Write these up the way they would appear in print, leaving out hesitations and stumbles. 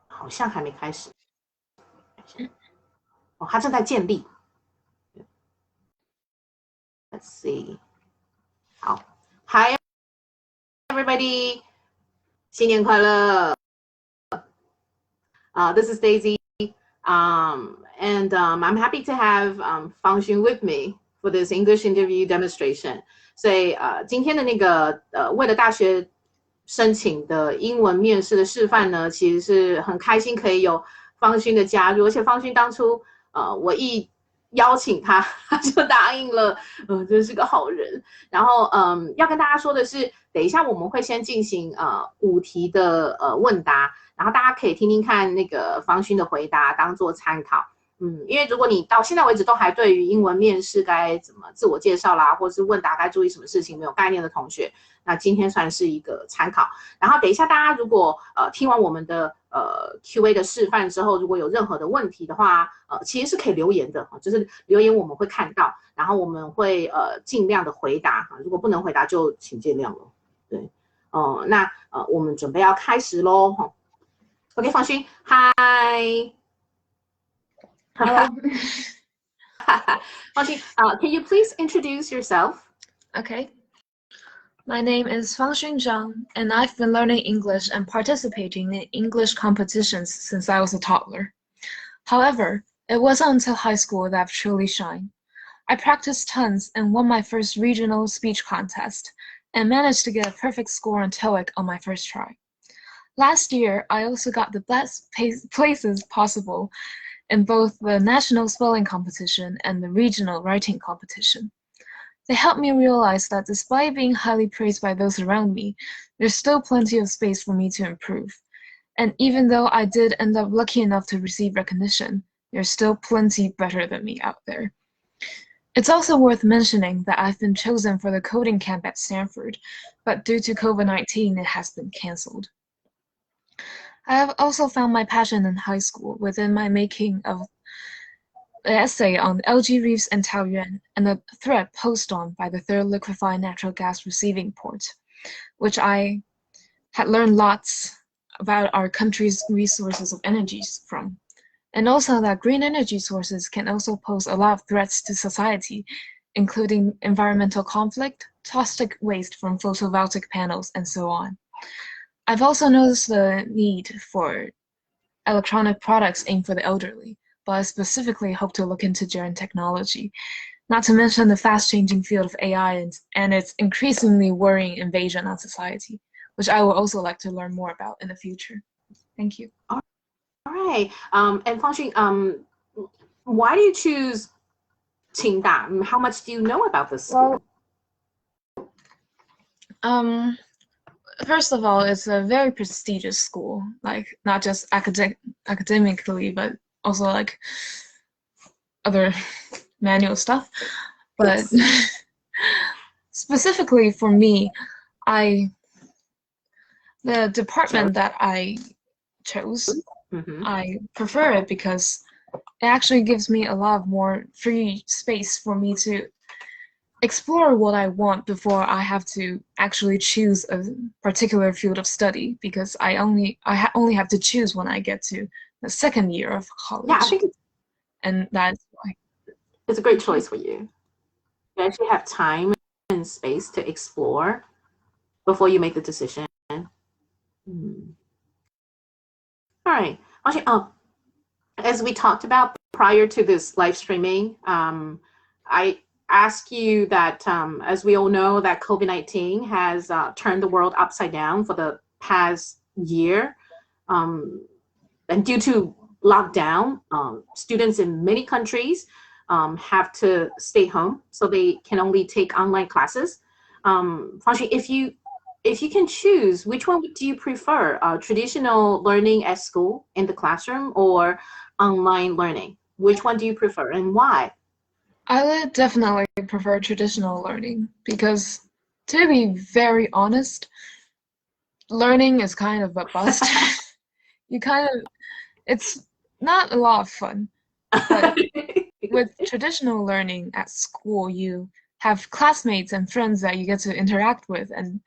好像还没开始。哦，它正在建立。Let's see. 好 ，Hi everybody， 新年快乐。This is Daisy, and I'm happy to have Fang Xun with me for this English interview demonstration. 所以今天的那个为了大学申请的英文面试的示范呢，其实是很开心可以有方勋的加入，而且方勋当初我一邀请他，他就答应了，真是个好人。然后要跟大家说的是，等一下我们会先进行5题的问答，然后大家可以听听看那个方勋的回答，当做参考。因为如果你到现在为止都还对于英文面试该怎么自我介绍啦，或是问答该注意什么事情没有概念的同学，那今天算是一个参考。然后等一下大家如果听完我们的Q&A 的示范之后，如果有任何的问题的话，其实是可以留言的，就是留言我们会看到，然后我们会尽量的回答，如果不能回答就请见谅了。对，那我们准备要开始咯。OK， 方勋 ，Hi。Hello. Can you please introduce yourself? Okay. My name is Fangxun Zhang, and I've been learning English and participating in English competitions since I was a toddler. However, it wasn't until high school that I've truly shined. I practiced tons and won my first regional speech contest, and managed to get a perfect score on TOEIC on my first try. Last year, I also got the best places possible in both the national spelling competition and the regional writing competition. They helped me realize that despite being highly praised by those around me, there's still plenty of space for me to improve. And even though I did end up lucky enough to receive recognition, there's still plenty better than me out there. It's also worth mentioning that I've been chosen for the coding camp at Stanford, but due to COVID-19, it has been canceled. I have also found my passion in high school within my making of an essay on algae reefs and Taoyuan and a thread posted on by the third liquefied natural gas receiving port, which I had learned lots about our country's resources of energies from, and also that green energy sources can also pose a lot of threats to society, including environmental conflict, toxic waste from photovoltaic panels, and so on. I've also noticed the need for electronic products aimed for the elderly, but I specifically hope to look into germ technology, not to mention the fast-changing field of AI and its increasingly worrying invasion on society, which I would also like to learn more about in the future. Thank you. All right. And Fangxun, why do you choose Qingda? How much do you know about this school? Well, first of all, it's a very prestigious school, like not just academically, but also like other manual stuff. But yes. Specifically for me, the department that I chose, I prefer it because it actually gives me a lot more free space for me to explore what I want before I have to actually choose a particular field of study, because I only have to choose when I get to the second year of college. Yeah, I think and that's why it's a great choice for you. You actually have time and space to explore before you make the decision. All right. Actually, as we talked about prior to this live streaming, I ask you that, as we all know, that COVID-19 has turned the world upside down for the past year. And due to lockdown, students in many countries have to stay home, so they can only take online classes. Fangxun, if you can choose, which one do you prefer? Traditional learning at school in the classroom or online learning? Which one do you prefer and why? I would definitely prefer traditional learning because, to be very honest, learning is kind of a bust. It's not a lot of fun. But with traditional learning at school, you have classmates and friends that you get to interact with and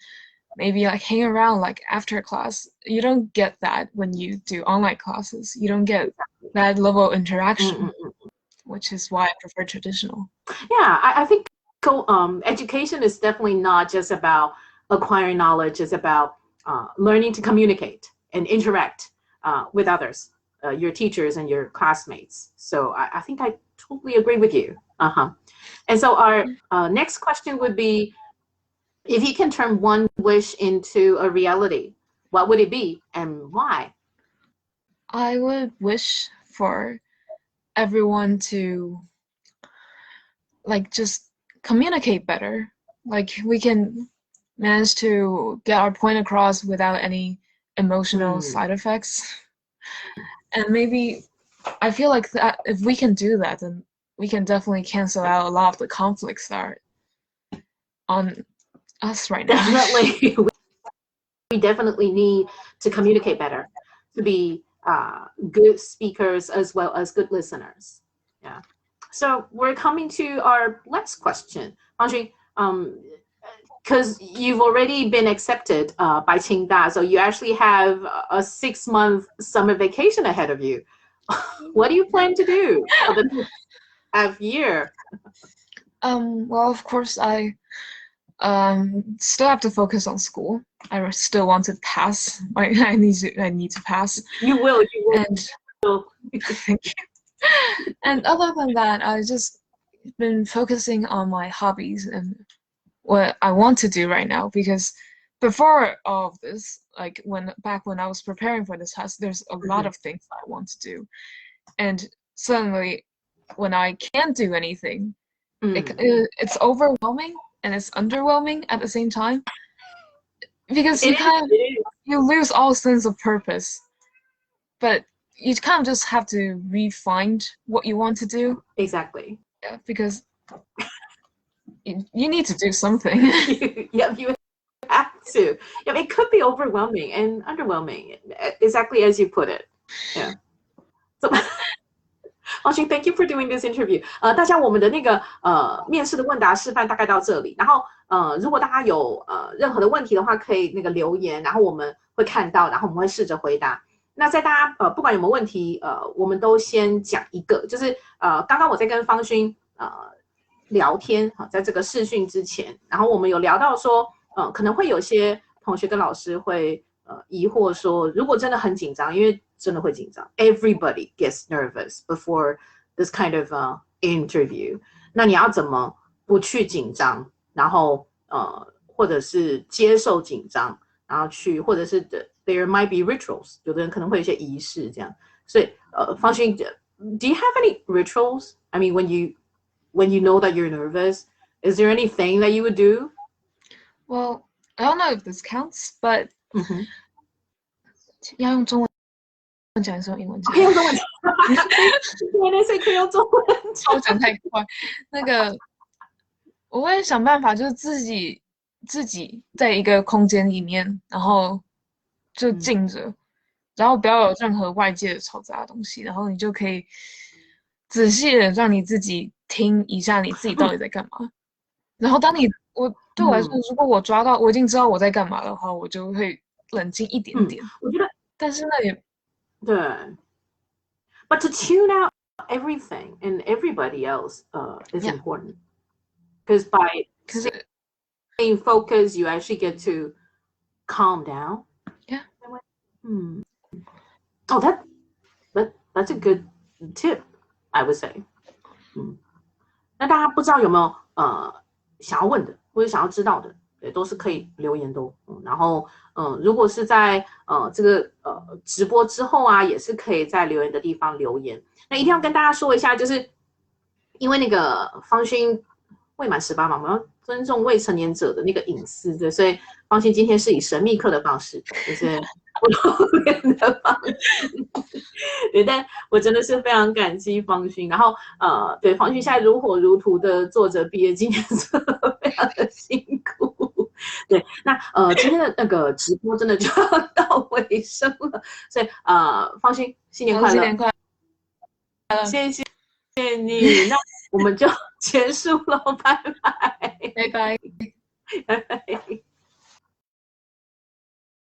maybe like hang around like after class. You don't get that when you do online classes. You don't get that level of interaction, which is why I prefer traditional. Yeah, I think education is definitely not just about acquiring knowledge. It's about learning to communicate and interact with others, your teachers and your classmates. So I think I totally agree with you. And so our next question would be, if you can turn one wish into a reality, what would it be and why? I would wish for everyone to like just communicate better. Like we can manage to get our point across without any emotional side effects. And maybe I feel like that if we can do that, then we can definitely cancel out a lot of the conflicts that are on us right now. Definitely. We definitely need to communicate better, to be good speakers as well as good listeners. Yeah. So we're coming to our last question. Anjing, because you've already been accepted by Qingda, so you actually have a 6-month summer vacation ahead of you. What do you plan to do for the next half year? Well, of course, I still have to focus on school. I still want to pass. I need to pass. You will. And thank you. And other than that, I just been focusing on my hobbies and what I want to do right now, because before all of this, like back when I was preparing for this test, there's a lot of things I want to do, and suddenly when I can't do anything, it's overwhelming and it's underwhelming at the same time, because you lose all sense of purpose, but you kind of just have to refine what you want to do. Exactly. Yeah, because you need to do something. Yep, you have to. Yeah, it could be overwhelming and underwhelming, exactly as you put it. Yeah. So, Anjing, thank you for doing this interview. 大家我们的那个面试的问答示范大概到这里。然后如果大家有任何的问题的话，可以那个留言，然后我们会看到，然后我们会试着回答。那在大家不管有没有问题，我们都先讲一个，就是刚刚我在跟方勋聊天，在这个视讯之前，然后我们有聊到说，可能会有些同学跟老师会疑惑说，如果真的很紧张，因为真的会紧张 ，everybody gets nervous before this kind of interview。那你要怎么不去紧张，然后或者是接受紧张，然后去，或者是there might be rituals， 有的人可能会有一些仪式这样。所以方勋 ，do you have any rituals? I mean, when you know that you're nervous, is there anything that you would do? Well, I don't know if this counts, but 要用中文讲还是用英文讲？可以用中文讲，所以可以用中文讲。我讲太快。那个，我会想办法，就是自己在一个空间里面，然后就静着，然后不要有任何外界的嘈杂的东西，然后你就可以仔细的让你自己听一下你自己到底在干嘛。然后对我来说，如果我已经知道我在干嘛的话，我就会冷静一点点。我觉得，但是那也对。But to tune out everything and everybody else is important, because by staying focused, you actually get to calm down. Yeah. Oh, that's a good tip, I would say. 那大家不知道有没有想要问的或者想要知道的，也都是可以留言的。然后如果是在这个直播之后啊，也是可以在留言的地方留言。那一定要跟大家说一下，就是因为那个方勋未满18嘛，我们要尊重未成年者的那个隐私，对，所以方勋今天是以神秘客的方式，就是不露脸的方式。对，但我真的是非常感激方勋。然后对，方勋现在如火如荼的做着毕业纪念册，非常的辛苦。对，那今天的那个直播真的就要到尾声了，所以方勋新年快乐，新年快乐，谢谢。谢你。那我们就结束了，拜拜，拜拜。拜拜。